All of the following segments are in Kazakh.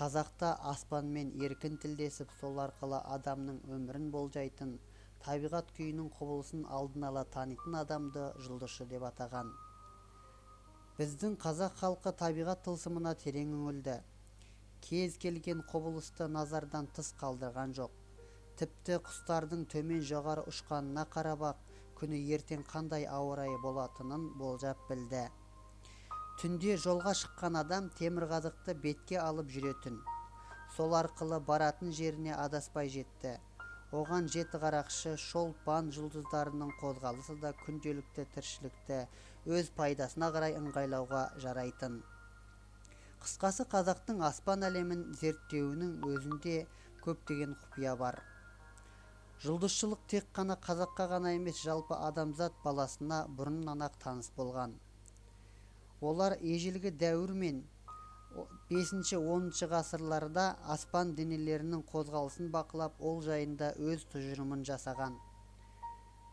Қазақта аспанмен еркін тілдесіп, сол арқылы адамның өмірін болжайтын, табиғат күйінің құбылысын алдын ала танитын адамды жұлдызшы деп атаған. Біздің қазақ халқы табиғат тылсымына терең үңілді. Кез келген құбылысты назардан тыс қалдырған жоқ. Тіпті құстардың төмен жоғары ұшқанына қарап-ақ күні ертең қандай ауа райы болатынын болжап білді. Түнде жолға шыққан адам темірқазықты бетке алып жүретін. Сол арқылы баратын жеріне адаспай жетті. Оған жеті қарақшы, шолпан жұлдыздарының қозғалысы да күнделікті тіршілікті өз пайдасына қарай ыңғайлауға жарайтын. Қысқасы, қазақтың аспан әлемін зерттеуінің өзінде көптеген құпия бар. Жұлдызшылық тек қана қазаққа ғана емес, жалпы адамзат баласына бұрыннан-ақ таныс болған. Олар ежелгі дәуір мен 5-10 ғасырларда аспан денелерінің қозғалысын бақылап, ол жайында өз тұжырымын жасаған.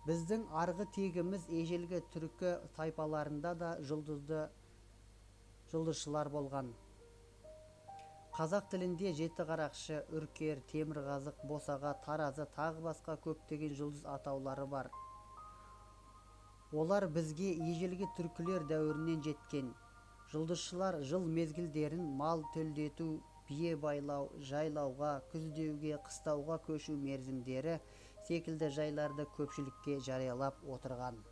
Біздің арғы тегіміз ежелгі түркі тайпаларында да жұлдызшылар болған. Қазақ тілінде жеті қарақшы, үркер, темірқазық, босаға, таразы, тағы басқа көптеген жұлдыз атаулары бар. Олар бізге ежелгі түркілер дәуірінен жеткен. Жұлдызшылар жыл мезгілдерін мал төлдету, бие байлау, жайлауға, күздеуге, қыстауға көшу мерзімдері секілді жайларды көпшілікке жариялап отырған.